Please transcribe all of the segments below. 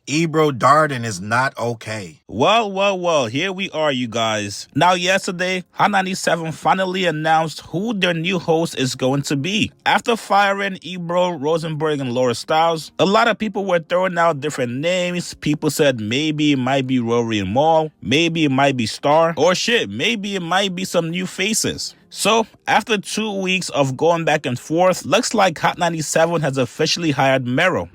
Ebro Darden is not okay. Well, here we are, you guys. Now, yesterday, Hot 97 finally announced who their new host is going to be. After firing Ebro, Rosenberg, and Laura Styles, a lot of people were throwing out different names. People said maybe it might be Rory and Mal, maybe it might be Star, or shit, maybe it might be some new faces. So, after 2 weeks of going back and forth, looks like Hot 97 has officially hired Mero.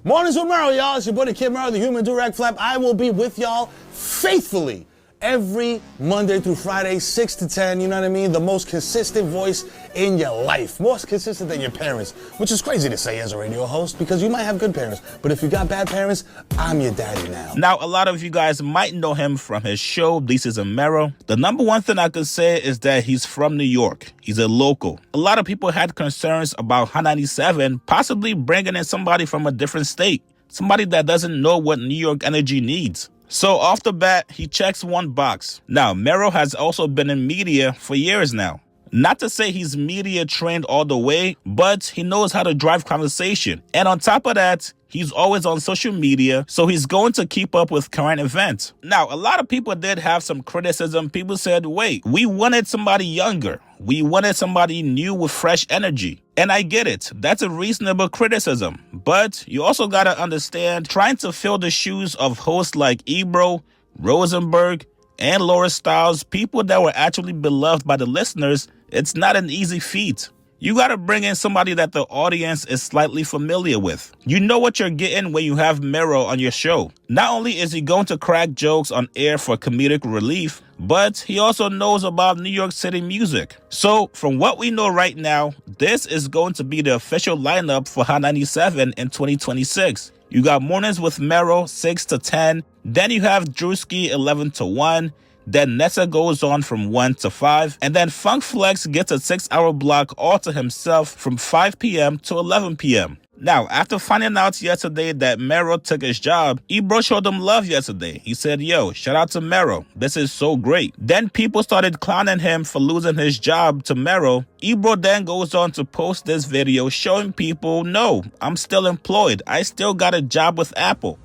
Mornings with Mero, y'all. It's your boy, the Kid Mero, the Human Direct Flap. I will be with y'all faithfully every Monday through Friday, 6 to 10, you know what I mean? The most consistent voice in your life. More consistent than your parents, which is crazy to say as a radio host because you might have good parents. But if you got bad parents, I'm your daddy now. Now, a lot of you guys might know him from his show, Lisa's and Mero. The number one thing I could say is that he's from New York. He's a local. A lot of people had concerns about Hot 97 possibly bringing in somebody from a different state. Somebody that doesn't know what New York energy needs. So off the bat, he checks one box. Now, Mero has also been in media for years now. Not to say he's media trained all the way, but he knows how to drive conversation. And on top of that, he's always on social media, so he's going to keep up with current events. Now, a lot of people did have some criticism. People said, wait, we wanted somebody younger. We wanted somebody new with fresh energy. And I get it. That's a reasonable criticism. But you also got to understand, trying to fill the shoes of hosts like Ebro, Rosenberg, and Laura Styles, people that were actually beloved by the listeners, it's not an easy feat. You gotta bring in somebody that the audience is slightly familiar with. You know what you're getting when you have Mero on your show. Not only is he going to crack jokes on air for comedic relief, but he also knows about New York City music. So, from what we know right now, this is going to be the official lineup for Hot 97 in 2026. You got Mornings with Mero, 6 to 10. Then you have Drewski, 11 to 1. Then Nessa goes on from 1 to 5. And then Funk Flex gets a 6-hour block all to himself from 5 p.m. to 11 p.m. Now, after finding out yesterday that Mero took his job, Ebro showed him love yesterday. He said, yo, shout out to Mero. This is so great. Then people started clowning him for losing his job to Mero. Ebro then goes on to post this video showing people, no, I'm still employed. I still got a job with Apple.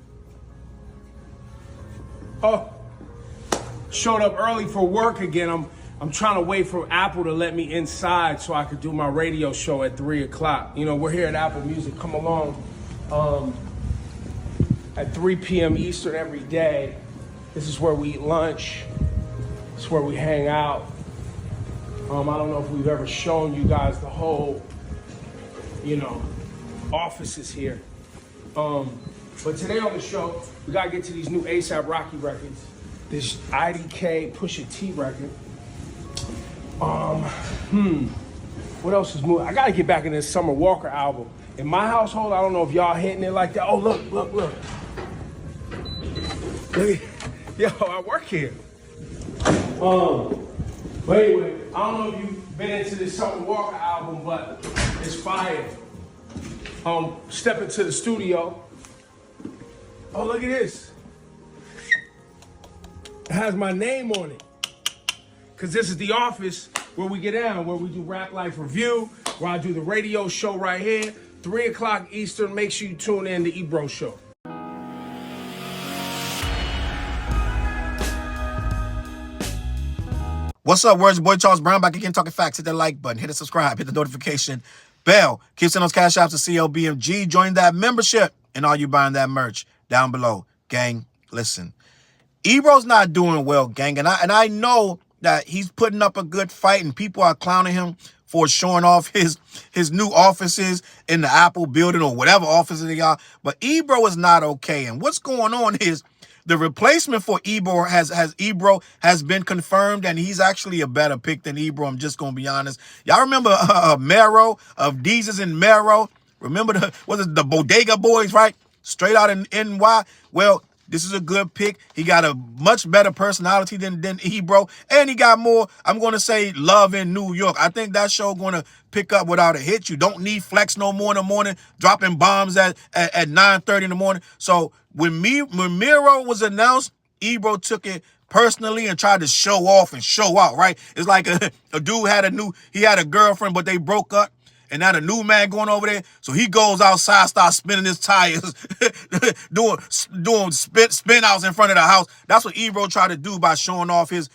Oh, showed up early for work again. I'm trying to wait for Apple to let me inside so I could do my radio show at 3 o'clock. You know, we're here at Apple Music. Come along at 3 p.m. Eastern every day. This is where we eat lunch. This is where we hang out. I don't know if we've ever shown you guys the whole, offices here. But today on the show, we gotta get to these new A$AP Rocky records. This IDK Pusha T record. What else is moving? I gotta get back in this Summer Walker album. In my household, I don't know if y'all hitting it like that. Oh, look. Yo, I work here. But anyway, I don't know if you've been into this Summer Walker album, but it's fire. Step into the studio. Oh, look at this. It has my name on it. Cause this is the office where we get down, where we do Rap Life Review, where I do the radio show right here, 3 o'clock Eastern. Make sure you tune in to Ebro Show. What's up, words? Your boy Challz Brown back again talking facts. Hit that like button, hit the subscribe, hit the notification bell. Keep sending those Cashapp to CLBMG. Join that membership and all you buying that merch down below. Gang, listen. Ebro's not doing well, gang, and I know that he's putting up a good fight, and people are clowning him for showing off his new offices in the Apple building or whatever offices they are. But Ebro is not okay, and what's going on is the replacement for Ebro has been confirmed, and he's actually a better pick than Ebro. I'm just gonna be honest. Y'all remember Mero of Deezus and Mero? Remember the Bodega Boys, right? Straight out in NY. Well, this is a good pick. He got a much better personality than Ebro. And he got more, I'm going to say, love in New York. I think that show going to pick up without a hit. You don't need Flex no more in the morning, dropping bombs at 9:30 in the morning. So when Mero was announced, Ebro took it personally and tried to show off and show out, right? It's like a dude had he had a girlfriend, but they broke up. and now the new man going over there. So he goes outside, starts spinning his tires, doing spin outs in front of the house. That's what Ebro tried to do by showing off his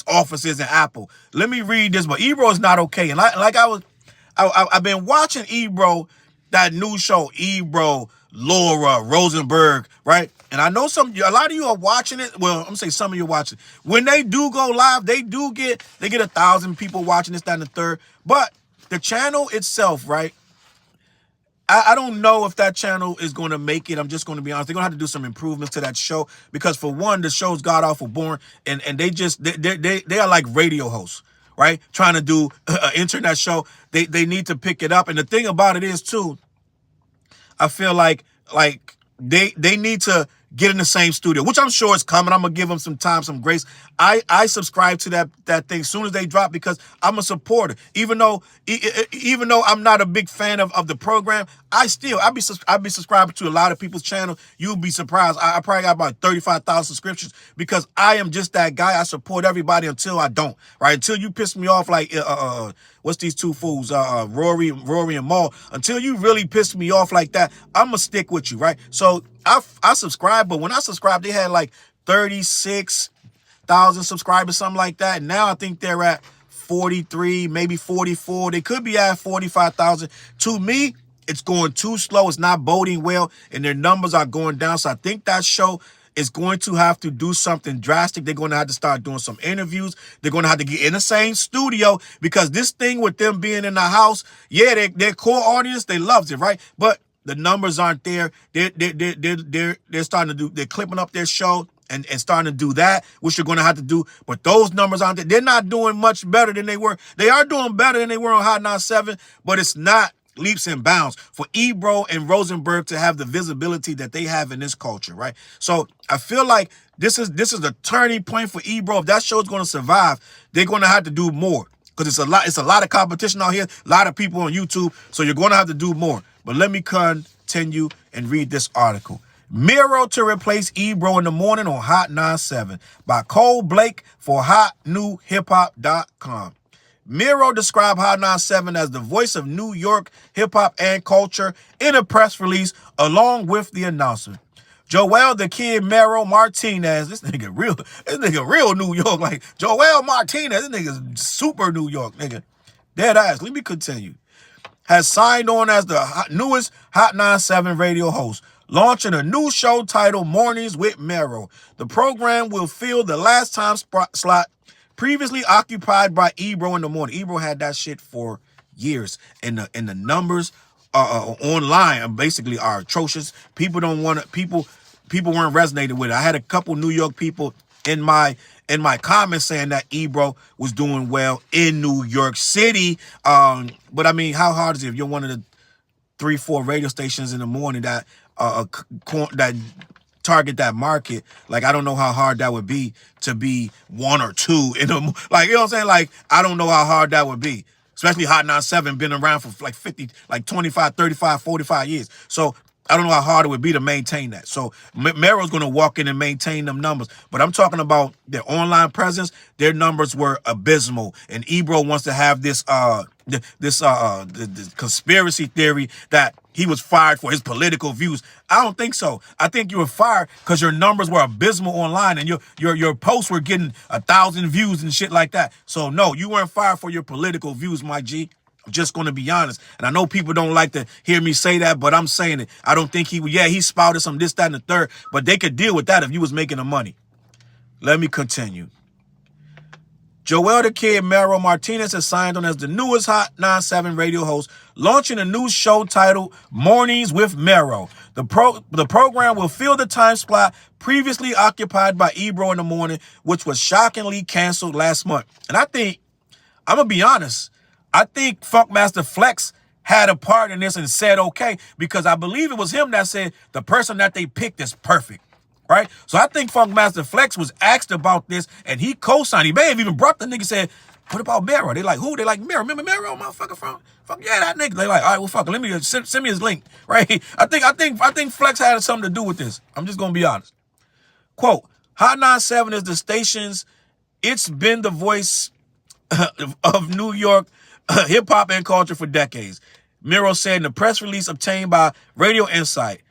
offices in Apple. Let me read this, but Ebro is not okay. And I've been watching Ebro, that new show, Ebro, Laura, Rosenberg, right? And I know a lot of you are watching it. Well, I'm gonna say some of you are watching. When they do go live, they get 1,000 people watching this, that, and the third. But the channel itself, right? I don't know if that channel is going to make it. I'm just going to be honest. They're going to have to do some improvements to that show because, for one, the show's god awful boring, and they are like radio hosts, right? Trying to do an internet show. They need to pick it up. And the thing about it is too, I feel like they need to get in the same studio, which I'm sure is coming. I'm gonna give them some time, some grace. I subscribe to that thing as soon as they drop because I'm a supporter. Even though I'm not a big fan of the program, I be subscribing to a lot of people's channel. You'll be surprised. I probably got about 35,000 subscriptions because I am just that guy. I support everybody until I don't. Right? Until you piss me off like what's these two fools, Rory and Maul. Until you really piss me off like that, I'm gonna stick with you, right? So I subscribe, but when I subscribed, they had like 36,000 subscribers, something like that. And now I think they're at 43, maybe 44. They could be at 45,000. To me, it's going too slow. It's not boding well, and their numbers are going down. So I think that show is going to have to do something drastic. They're going to have to start doing some interviews. They're going to have to get in the same studio because this thing with them being in the house, yeah, their core audience, they loves it, right? But the numbers aren't there. They're starting to do. They're clipping up their show and starting to do that, which they're going to have to do. But those numbers aren't there. They're not doing much better than they were. They are doing better than they were on Hot 97, but it's not leaps and bounds for Ebro and Rosenberg to have the visibility that they have in this culture, right? So I feel like this is the turning point for Ebro. If that show is going to survive, they're going to have to do more because it's a lot of competition out here, a lot of people on YouTube. So you're going to have to do more. But let me continue and read this article. Mero to replace Ebro in the morning on Hot 97 by Cole Blake for HotNewHipHop.com. Mero described Hot 97 as the voice of New York hip-hop and culture in a press release along with the announcer. Joel the Kid Mero Martinez, this nigga real New York, like Joel Martinez, this nigga's super New York, nigga. Dead ass. Let me continue. Has signed on as the newest Hot 97 radio host, launching a new show titled Mornings with Mero. The program will fill the last time slot previously occupied by Ebro in the morning. Ebro had that shit for years, and the numbers online basically are atrocious. People don't want to. People weren't resonating with it. I had a couple New York people in my comments saying that Ebro was doing well in New York City. But I mean, how hard is it if you're one of the 3-4 radio stations in the morning that that target that market? Like, I don't know how hard that would be to be 1 or 2 in the, like, you know what I'm saying? Like, I don't know how hard that would be. Especially Hot 97 been around for like 50, like 25, 35, 45 years. So I don't know how hard it would be to maintain that. So Mero's going to walk in and maintain them numbers. But I'm talking about their online presence. Their numbers were abysmal. And Ebro wants to have this the conspiracy theory that he was fired for his political views. I don't think so. I think you were fired because your numbers were abysmal online and your posts were getting 1,000 views and shit like that. So no, you weren't fired for your political views, my G. I'm just going to be honest. And I know people don't like to hear me say that, but I'm saying it. I don't think he spouted some this, that, and the third, but they could deal with that if you was making the money. Let me continue. Joel the Kid Mero Martinez has signed on as the newest Hot 97 radio host, launching a new show titled Mornings with Mero. The program will fill the time slot previously occupied by Ebro in the morning, which was shockingly canceled last month. And I'm going to be honest, I think Funkmaster Flex had a part in this and said okay, because I believe it was him that said the person that they picked is perfect. Right? So I think Funkmaster Flex was asked about this and he co-signed. He may have even brought the nigga, said, what about Mero? They like, who? They like Mero. Remember Mero, motherfucker? Fuck yeah, that nigga. They like, all right, well, fuck it. Let me send me his link. Right? I think Flex had something to do with this. I'm just gonna be honest. Quote, Hot 97 is the station's, it's been the voice of New York hip-hop and culture for decades. Mero said in a press release obtained by Radio Insight.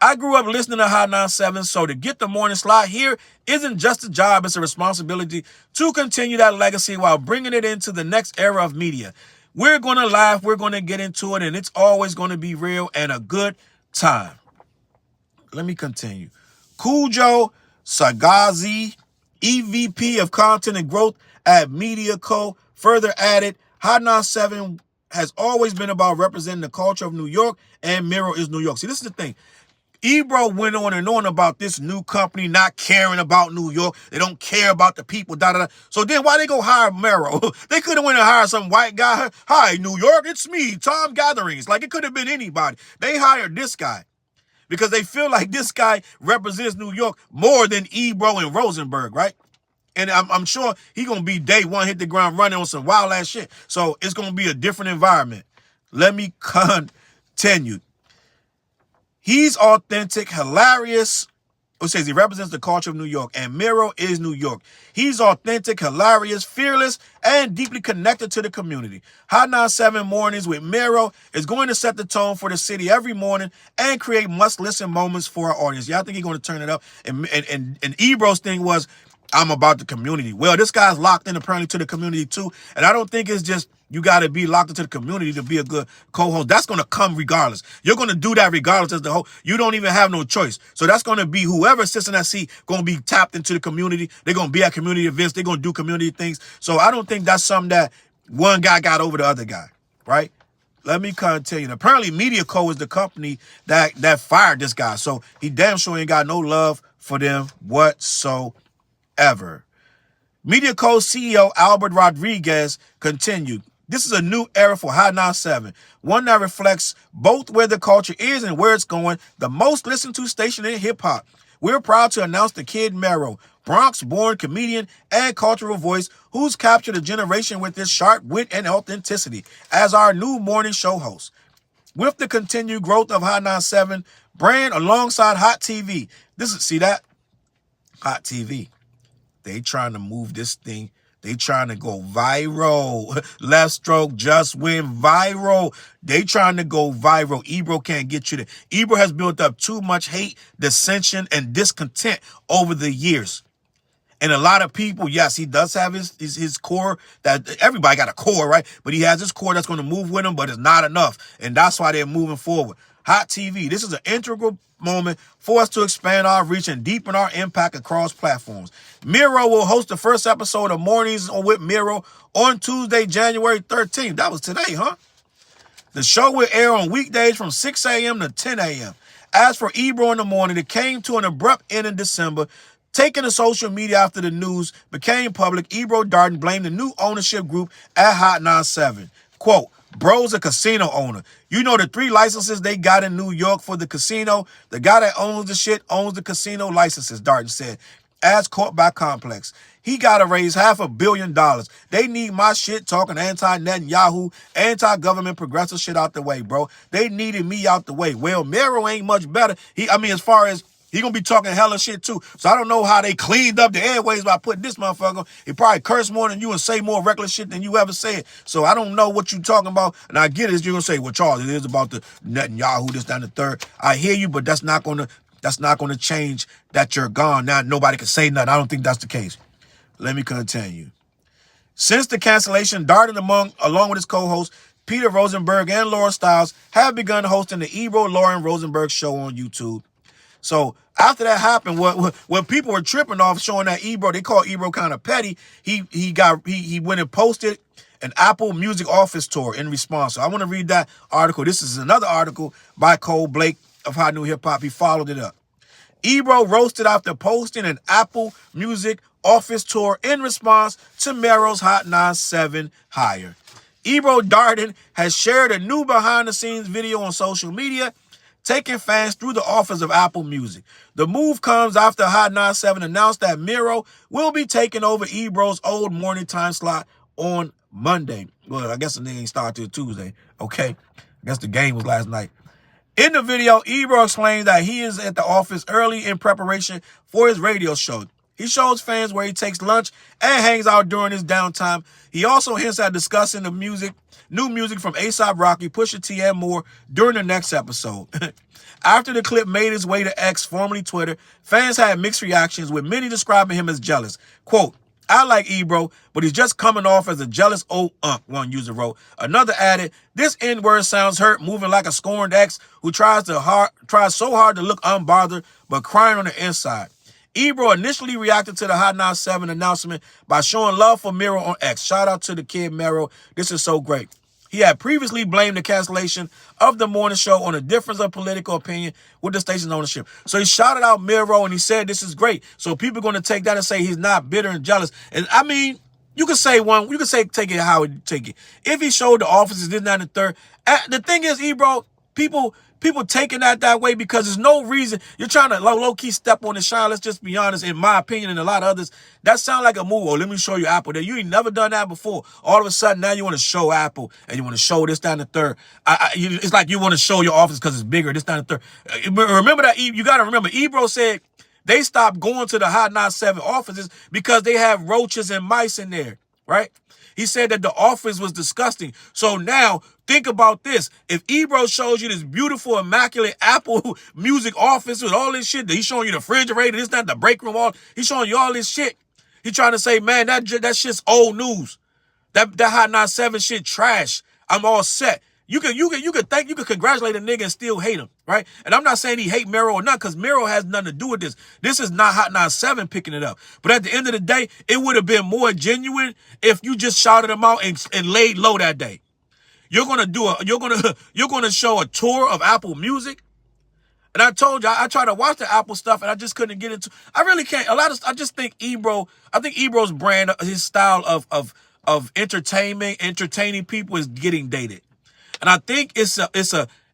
I grew up listening to Hot 97, so to get the morning slot here isn't just a job, it's a responsibility to continue that legacy while bringing it into the next era of media. We're going to laugh, we're going to get into it, and it's always going to be real and a good time. Let me continue. Cujo Sagazi, EVP of Content and Growth at Media Co., further added, Hot 97 has always been about representing the culture of New York, and Mero is New York. See, this is the thing. Ebro went on and on about this new company not caring about New York. They don't care about the people, da-da-da. So then why they go hire Mero? They could have went and hired some white guy. Hi, New York, it's me, Tom Gatherings. Like, it could have been anybody. They hired this guy because they feel like this guy represents New York more than Ebro and Rosenberg, right? And I'm sure he going to be day one, hit the ground running on some wild ass shit. So it's going to be a different environment. Let me continue. He's authentic, hilarious. It says he represents the culture of New York, and Mero is New York. He's authentic, hilarious, fearless, and deeply connected to the community. Hot 97 Mornings with Mero is going to set the tone for the city every morning and create must-listen moments for our audience. Yeah, I think he's going to turn it up. And Ebro's thing was, I'm about the community. Well, this guy's locked in apparently to the community too. And I don't think it's just you got to be locked into the community to be a good co-host. That's going to come regardless. You're going to do that regardless as the host. You don't even have no choice. So that's going to be whoever sits in that seat going to be tapped into the community. They're going to be at community events. They're going to do community things. So I don't think that's something that one guy got over the other guy, right? Let me continue. Apparently Media Co. is the company that fired this guy. So he damn sure ain't got no love for them whatsoever. Media Co. CEO Albert Rodriguez continued, this is a new era for Hot 97, one that reflects both where the culture is and where it's going, the most listened to station in hip-hop. We're proud to announce the Kid Mero, Bronx-born comedian and cultural voice who's captured a generation with his sharp wit and authenticity as our new morning show host. With the continued growth of Hot 97 brand alongside Hot TV, see that? Hot TV. They trying to move this thing. They trying to go viral. Left Stroke just went viral. They trying to go viral. Ebro can't get you there. Ebro has built up too much hate, dissension, and discontent over the years. And a lot of people, yes, he does have his core. That everybody got a core, right? But he has his core that's going to move with him, but it's not enough. And that's why they're moving forward. Hot TV, this is an integral moment for us to expand our reach and deepen our impact across platforms. Mero will host the first episode of Mornings with Mero on Tuesday, January 13th. That was today, huh? The show will air on weekdays from 6 a.m. to 10 a.m. As for Ebro in the Morning, it came to an abrupt end in December. Taking to social media after the news became public, Ebro Darden blamed the new ownership group at Hot 97. Quote, bro's a casino owner. You know the 3 licenses they got in New York for the casino? The guy that owns the shit owns the casino licenses, Darden said, as caught by Complex. He got to raise $500 million. They need my shit talking anti-Netanyahu, anti-government progressive shit out the way, bro. They needed me out the way. Well, Mero ain't much better. As far as he gonna be talking hella shit too. So I don't know how they cleaned up the airways by putting this motherfucker. He probably cursed more than you and say more reckless shit than you ever said. So I don't know what you talking about. And I get it. You're gonna say, well, Charles, it is about the Netanyahu, this, that, and the third. I hear you, but that's not gonna change that you're gone. Now nobody can say nothing. I don't think that's the case. Let me continue. Since the cancellation, Darden, along with his co-hosts, Peter Rosenberg and Laura Stiles, have begun hosting the Ebro Lauren Rosenberg show on YouTube. So after that happened, what people were tripping off, showing that Ebro, they call Ebro kind of petty. He went and posted an Apple Music office tour in response. So I want to read that article. This is another article by Cole Blake of Hot New Hip Hop. He followed it up. Ebro roasted after posting an Apple Music office tour in response to Mero's Hot 97 hire. Ebro Darden has shared a new behind-the-scenes video on social media, taking fans through the office of Apple Music. The move comes after Hot 97 announced that Mero will be taking over Ebro's old morning time slot on Monday. Well, I guess the thing ain't start till Tuesday. Okay. I guess the game was last night. In the video, Ebro explains that he is at the office early in preparation for his radio show. He shows fans where he takes lunch and hangs out during his downtime. He also hints at discussing the new music from A$AP Rocky, Pusha T, and more during the next episode. After the clip made its way to X, formerly Twitter, fans had mixed reactions, with many describing him as jealous. Quote, I like Ebro, but he's just coming off as a jealous old unk, one user wrote. Another added, this N-word sounds hurt, moving like a scorned ex who tries so hard to look unbothered, but crying on the inside. Ebro initially reacted to the Hot 97 announcement by showing love for Mero on X. Shout out to the kid Mero. This is so great. He had previously blamed the cancellation of the morning show on a difference of political opinion with the station's ownership. So he shouted out Mero and he said this is great. So people are going to take that and say he's not bitter and jealous. And I mean, you could say take it how you take it. If he showed the officers, this, that, and the third. The thing is, Ebro, people taking that way because there's no reason. You're trying to low-key step on the shine. Let's just be honest. In my opinion and a lot of others, that sounds like a move. Oh, let me show you Apple. That you ain't never done that before. All of a sudden, now you want to show Apple and you want to show this, that, and the third. It's like you want to show your office because it's bigger, this, that, and the third. Remember that. You got to remember, Ebro said they stopped going to the Hot 97 offices because they have roaches and mice in there, right? He said that the office was disgusting. So now, think about this. If Ebro shows you this beautiful, immaculate Apple Music office with all this shit, he's showing you the refrigerator, this, that, the break room, he's showing you all this shit. He's trying to say, man, that shit's old news. That Hot 97 shit trash. I'm all set. You could congratulate a nigga and still hate him, right? And I'm not saying he hate Mero or not, because Mero has nothing to do with this. This is not Hot 97 picking it up. But at the end of the day, it would have been more genuine if you just shouted him out and laid low that day. You're gonna show a tour of Apple Music. And I told you, I tried to watch the Apple stuff and I just couldn't get into. I really can't. I just think Ebro's brand, his style of entertaining people is getting dated. And I think it's a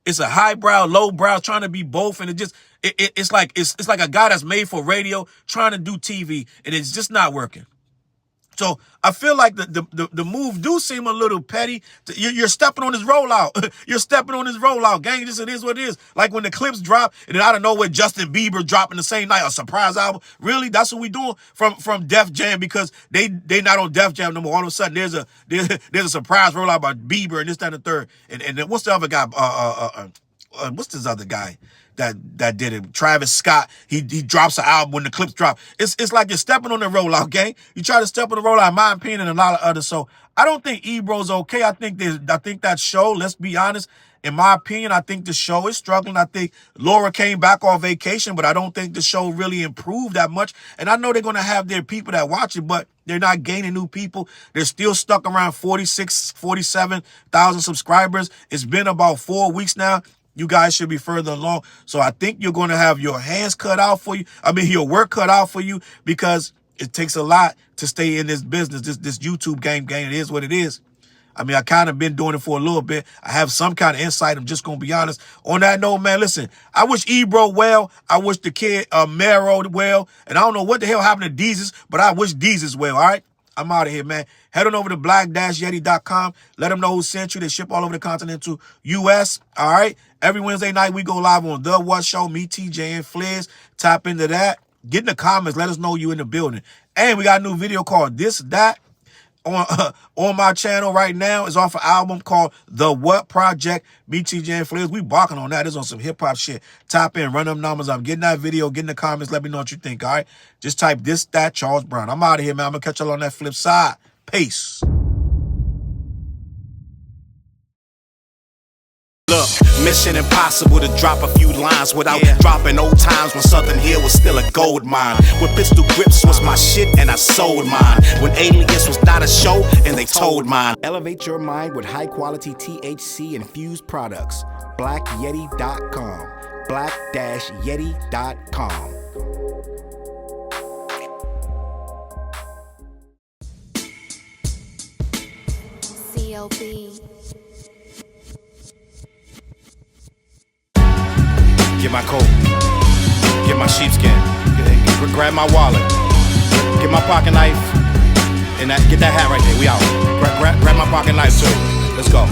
highbrow, lowbrow, trying to be both, and it's like a guy that's made for radio trying to do TV, and it's just not working. So I feel like the move do seem a little petty. You're stepping on his rollout. You're stepping on his rollout, gang. This it is what it is. Like when the clips drop, and then out of nowhere, Justin Bieber dropping the same night, a surprise album. Really, that's what we doing from Def Jam, because they not on Def Jam no more. All of a sudden, there's a surprise rollout by Bieber and this, that, and the third. And then what's the other guy? What's this other guy that did it? Travis Scott. He drops an album when the clips drop. It's like you're stepping on the rollout, gang. You try to step on the rollout, in my opinion, and a lot of others. So I don't think Ebro's okay. I think that show, let's be honest, in my opinion, I think the show is struggling. I think Laura came back on vacation, but I don't think the show really improved that much. And I know they're going to have their people that watch it, but they're not gaining new people. They're still stuck around 47,000 subscribers. It's been about 4 weeks now. You guys should be further along. So I think you're going to have your hands cut out for you. I mean, your work cut out for you, because it takes a lot to stay in this business, this YouTube game. It is what it is. I mean, I kind of been doing it for a little bit. I have some kind of insight. I'm just going to be honest. On that note, man, listen, I wish Ebro well. I wish the kid Mero well. And I don't know what the hell happened to Deezus, but I wish Deezus well, all right? I'm out of here, man. Head on over to black-yeti.com. Let them know who sent you. They ship all over the continental U.S., all right? Every Wednesday night, we go live on The What Show. Me, TJ, and Fliz. Tap into that. Get in the comments. Let us know you in the building. And we got a new video called This, That on my channel right now. It's off an album called The What Project. Me, TJ, and Fliz. We barking on that. It's on some hip-hop shit. Tap in. Run them numbers up. Get in that video. Get in the comments. Let me know what you think, all right? Just type This, That, Challz Brown. I'm out of here, man. I'm going to catch y'all on that flip side. Peace. Look, mission impossible to drop a few lines without dropping old times when Southern Hill was still a gold mine. When pistol grips was my shit and I sold mine. When Alias was not a show and they told mine. Elevate your mind with high quality THC infused products. BlackYeti.com. Black-Yeti.com. CLB. Get my coat, get my sheepskin, grab my wallet, get my pocket knife, and get that hat right there. We out. Grab my pocket knife too. Let's go.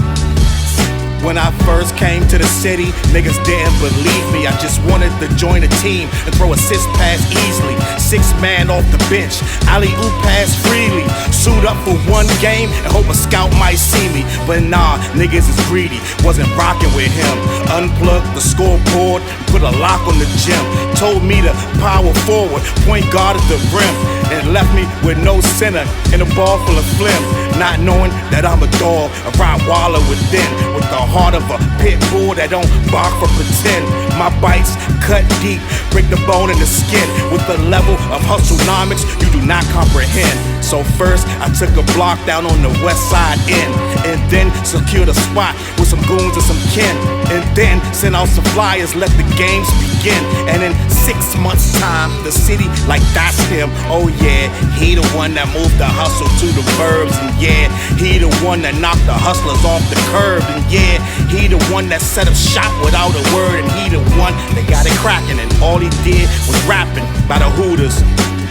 When I first came to the city, niggas didn't believe me. I just wanted to join a team and throw assist pass easily. 6 man off the bench, alley-oop pass freely. Suit up for one game and hope a scout might see me. But nah, niggas is greedy, wasn't rocking with him. Unplugged the scoreboard, put a lock on the gym. Told me to power forward, point guard at the rim. And left me with no center and a ball full of phlegm. Not knowing that I'm a dog, a Rottweiler within, with the heart of a pit bull that don't bark for pretend. My bites cut deep, break the bone and the skin, with the level of hustlenomics you do not comprehend. So first I took a block down on the west side end, and then secured a spot with some goons and some kin, and then sent out some flyers, let the games begin. And in 6 months time, the city like that's him. Oh yeah, he the one that moved the hustle to the burbs. And yeah, he the one that knocked the hustlers off the curb. And yeah, he the one that set up shop without a word. And he the one that got it cracking, and all he did was rapping by the Hooters.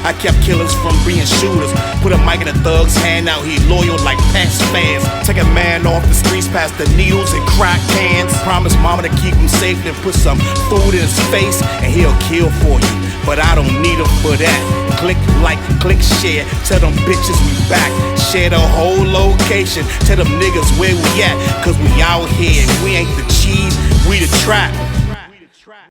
I kept killers from being shooters. Put a mic in a thug's hand, now he loyal like Pats fans. Take a man off the streets past the needles and crack cans. Promise mama to keep him safe, then put some food in his face, and he'll kill for you. But I don't need him for that. Click like, click share, tell them bitches we back. Share the whole location, tell them niggas where we at. Cause we out here, we ain't the cheese, we the trap.